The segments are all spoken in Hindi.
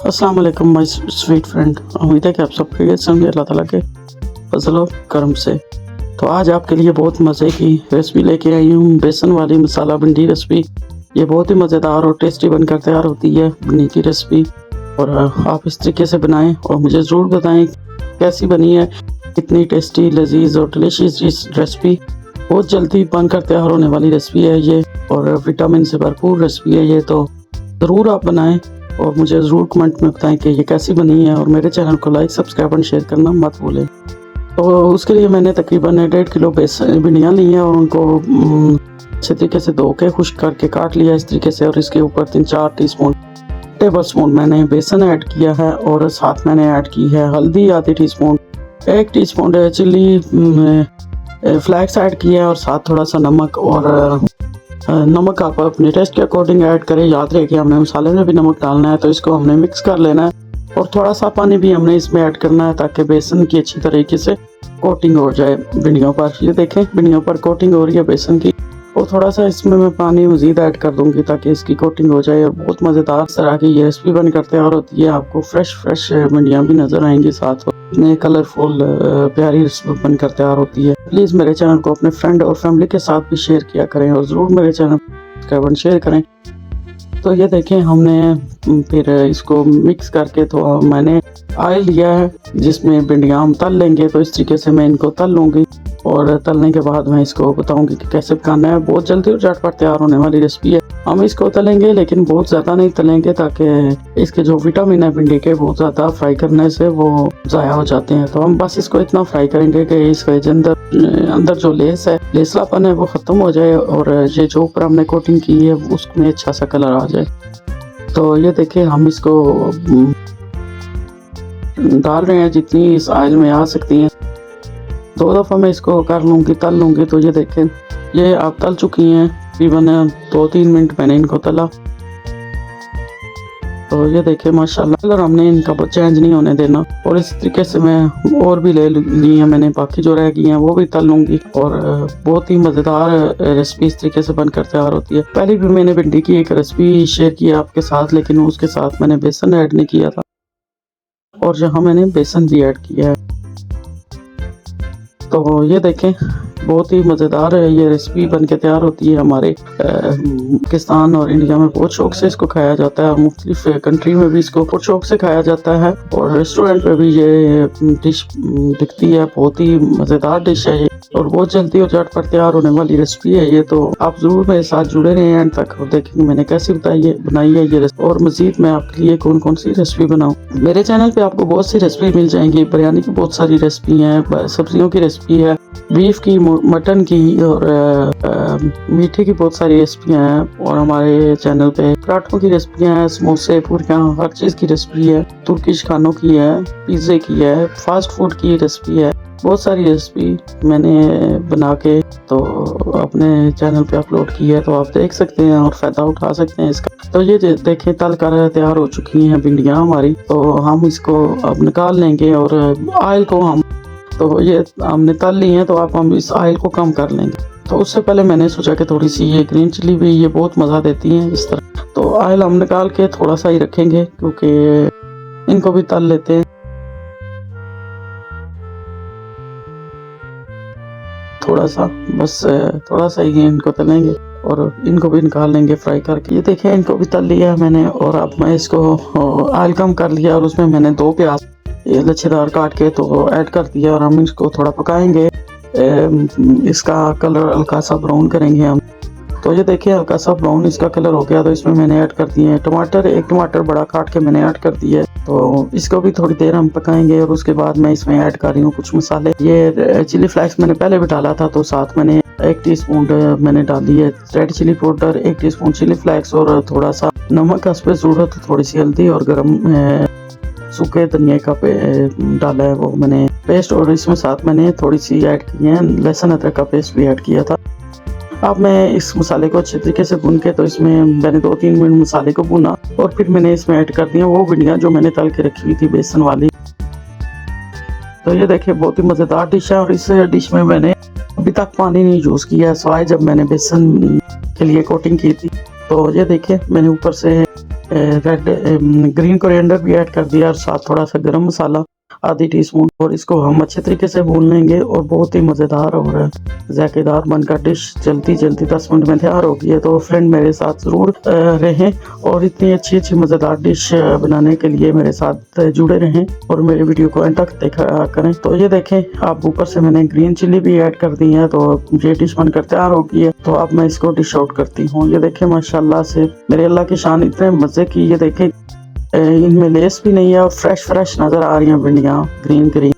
अस्सलाम वालेकुम माय स्वीट फ्रेंड। उम्मीद है कि आप सब खैरियत से होंगे अल्लाह ताला के फजल और करम से। तो आज आपके लिए बहुत मज़े की रेसिपी लेके आई हूँ, बेसन वाली मसाला भिंडी रेसिपी। ये बहुत ही मज़ेदार और टेस्टी बनकर तैयार होती है भिंडी की रेसिपी। और आप इस तरीके से बनाएं और मुझे ज़रूर बताएं कैसी बनी है। कितनी टेस्टी लजीज और डिलीशियस रेसिपी, बहुत जल्दी बनकर तैयार होने वाली रेसिपी है ये, और विटामिन से भरपूर रेसिपी है ये। तो ज़रूर आप बनाएं और मुझे ज़रूर कमेंट में बताएं कि ये कैसी बनी है, और मेरे चैनल को लाइक सब्सक्राइब और शेयर करना मत भूलें। तो उसके लिए मैंने तकरीबन 1.5 किलो भिंडियाँ ली हैं और उनको अच्छे तरीके से धो के खुश्क करके काट लिया इस तरीके से। और इसके ऊपर 3-4 टेबल स्पून मैंने बेसन ऐड किया है, और साथ मैंने ऐड की है हल्दी आधी teaspoon, 1 teaspoon chili flakes add किया है, और साथ थोड़ा सा नमक। और नमक आप अपने टेस्ट के अकॉर्डिंग ऐड करें। याद रहे कि हमने मसाले में भी नमक डालना है, तो इसको हमने मिक्स कर लेना है। और थोड़ा सा पानी भी हमने इसमें ऐड करना है ताकि बेसन की अच्छी तरीके से कोटिंग हो जाए भिंडियों पर। ये देखें भिंडियों पर कोटिंग हो रही है बेसन की, और थोड़ा सा इसमें मैं पानी मज़ीद ऐड कर दूंगी ताकि इसकी कोटिंग हो जाए। और बहुत मज़ेदार तरह की ये रेसिपी बनकर तैयार होती है। आपको फ्रेश भिंडियाँ भी नज़र आएंगी, साथ इतने कलरफुल प्यारी रेसिपी बनकर तैयार होती है। प्लीज़ मेरे चैनल को अपने फ्रेंड और फैमिली के साथ भी शेयर किया करें, और ज़रूर मेरे चैनल सब्सक्राइब शेयर करें। तो ये देखें हमने फिर इसको मिक्स करके, तो मैंने ऑयल लिया है जिसमें भिंडियाँ हम तल लेंगे। तो इस तरीके से मैं इनको तल लूँगी, और तलने के बाद मैं इसको बताऊंगी कि कैसे पकाना है। बहुत जल्दी और झटपट तैयार होने वाली रेसिपी है। हम इसको तलेंगे लेकिन बहुत ज़्यादा नहीं तलेंगे, ताकि इसके जो विटामिन है भिंडी के बहुत ज़्यादा फ्राई करने से वो ज़ाया हो जाते हैं। तो हम बस इसको इतना फ्राई करेंगे कि इसके अंदर जो लेसलापन है वो ख़त्म हो जाए, और ये जो ऊपर हमने कोटिंग की है उसमें अच्छा सा कलर आ जाए। तो ये देखें हम इसको डाल रहे हैं जितनी इस ऑयल में आ सकती हैं। 2 दफ़ा मैं इसको कर लूँगी, तल लूँगी। तो ये देखें ये आप तल चुकी हैं, तकरीबन 2-3 मिनट मैंने इनको तला। तो ये देखें माशाल्लाह कलर हमने इनका चेंज नहीं होने देना। और इस तरीके से मैं और भी ले ली हैं मैंने, बाकी जो रह गई हैं वो भी तल लूँगी। और बहुत ही मज़ेदार रेसिपी इस तरीके से बनकर तैयार होती है। पहले भी मैंने भिंडी की एक रेसिपी शेयर की है आपके साथ, लेकिन उसके साथ मैंने बेसन ऐड नहीं किया था, और यहाँ मैंने बेसन भी ऐड किया है। तो ये देखें बहुत ही मज़ेदार है ये रेसिपी बनके तैयार होती है। हमारे पाकिस्तान और इंडिया में बहुत शौक से इसको खाया जाता है, और मुख्तलिफ कंट्री में भी इसको बहुत शौक से खाया जाता है, और रेस्टोरेंट पे भी ये डिश दिखती है। बहुत ही मज़ेदार डिश है ये, और बहुत जल्दी और झटपट तैयार होने वाली रेसिपी है ये। तो आप ज़रूर मेरे साथ जुड़े रहें एंड तक, और देखेंगे मैंने कैसे बनाई है ये रेसिपी, और मज़ीद मैं आपके लिए कौन कौन सी रेसिपी बनाऊँ। मेरे चैनल पे आपको बहुत सी रेसिपी मिल जाएंगी। बिरयानी की बहुत सारी रेसिपी हैं, सब्जियों की रेसिपी है, बीफ की, मटन की, और मीठे की बहुत सारी रेसिपियाँ हैं। और हमारे चैनल पे पराठों की रेसिपियाँ हैं, समोसे, पूरियाँ, हर चीज़ की रेसिपी है। तुर्किश खानों की है, पिज़्ज़े की है, फास्ट फूड की रेसिपी है। बहुत सारी रेसिपी मैंने बना के तो अपने चैनल पे अपलोड की है, तो आप देख सकते हैं और फ़ायदा उठा सकते हैं इसका। तो ये देखें तल कर तैयार हो चुकी हैं भिंडियाँ हमारी। तो हम इसको अब निकाल लेंगे, और ऑयल को हम, तो ये हमने तल ली हैं, तो अब हम इस ऑयल को कम कर लेंगे। तो उससे पहले मैंने सोचा कि थोड़ी सी ये ग्रीन चिली भी ये बहुत मज़ा देती हैं इस तरह। तो ऑयल हम निकाल के थोड़ा सा ही रखेंगे, क्योंकि इनको भी तल लेते हैं थोड़ा सा, बस थोड़ा सा ही इनको तलेंगे, और इनको भी निकाल लेंगे फ्राई करके। ये देखें इनको भी तल लिया मैंने, और अब मैं इसको ऑयल कम कर लिया, और उसमें मैंने 2 प्याज ये लच्छेदार काट के तो ऐड कर दिया, और हम इसको थोड़ा पकाएंगे। इसका कलर हल्का सा ब्राउन करेंगे हम। तो ये देखिए हल्का सा ब्राउन इसका कलर हो गया, तो इसमें मैंने ऐड कर दिए हैं टमाटर। 1 टमाटर बड़ा काट के मैंने ऐड कर दिया है। तो इसको भी थोड़ी देर हम पकाएंगे, और उसके बाद मैं इसमें ऐड कर रही हूँ कुछ मसाले। ये चिली फ्लेक्स मैंने पहले भी डाला था, तो साथ मैंने 1 टीस्पून मैंने डाली है red chili powder, 1 teaspoon chili flakes, और थोड़ा सा नमक का पे ज़रूरत, थोड़ी सी हल्दी, और गरम सूखे धनिया का डाला है वो मैंने पेस्ट। और इसमें साथ मैंने थोड़ी सी ऐड की है लहसुन अदरक का पेस्ट भी ऐड किया था। अब मैं इस मसाले को अच्छे तरीके से भून के, तो इसमें मैंने 2-3 मिनट मसाले को भुना, और फिर मैंने इसमें ऐड कर दिया वो भिंडियाँ जो मैंने तल के रखी हुई थी बेसन वाली। तो ये देखिए बहुत ही मज़ेदार डिश है, और इस डिश में मैंने अभी तक पानी नहीं यूज़ किया है, सिवाय जब मैंने बेसन के लिए कोटिंग की थी। तो ये देखिए मैंने ऊपर से रेड ग्रीन कोरिएंडर भी ऐड कर दिया और साथ थोड़ा सा गरम मसाला आधी टीस्पून, और इसको हम अच्छे तरीके से भून लेंगे और बहुत ही मज़ेदार और जायकेदार बनकर डिश जल्दी 10 मिनट में तैयार होगी है। तो फ्रेंड मेरे साथ ज़रूर रहें और इतनी अच्छी मज़ेदार डिश बनाने के लिए मेरे साथ जुड़े रहें और मेरे वीडियो को एंड तक देखा करें। तो ये देखें, आप ऊपर से मैंने ग्रीन चिली भी ऐड कर दी है, तो ये डिश बनकर तैयार हो गई है। तो अब मैं इसको डिश आउट करती हूँ। ये देखें, माशाल्लाह से मेरे अल्लाह की शान, इतने मज़े की। ये देखें, इनमें लेस भी नहीं है और फ्रेश नज़र आ रही हैं भिंडियाँ, ग्रीन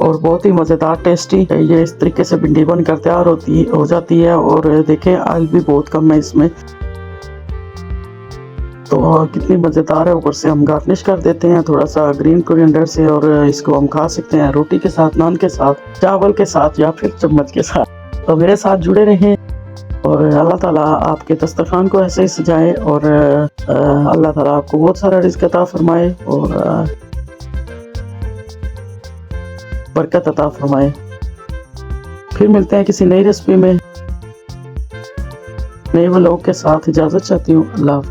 और बहुत ही मज़ेदार टेस्टी। ये इस तरीके से भिंडी बनकर तैयार हो जाती है। और देखें, ऑयल भी बहुत कम है इसमें, तो कितनी मज़ेदार है। ऊपर से हम गार्निश कर देते हैं थोड़ा सा ग्रीन कोरिएंडर से, और इसको हम खा सकते हैं रोटी के साथ, नान के साथ, चावल के साथ या फिर चम्मच के साथ। तो मेरे साथ जुड़े रहें और अल्लाह ताला आपके दस्तरखान को ऐसे ही सजाए और अल्लाह ताला आपको बहुत सारा रिज़्क़ अता फरमाए और बरकत अता फरमाए। फिर मिलते हैं किसी नई रेसिपी में, नए व्लॉग के साथ। इजाज़त चाहती हूँ। अल्लाह।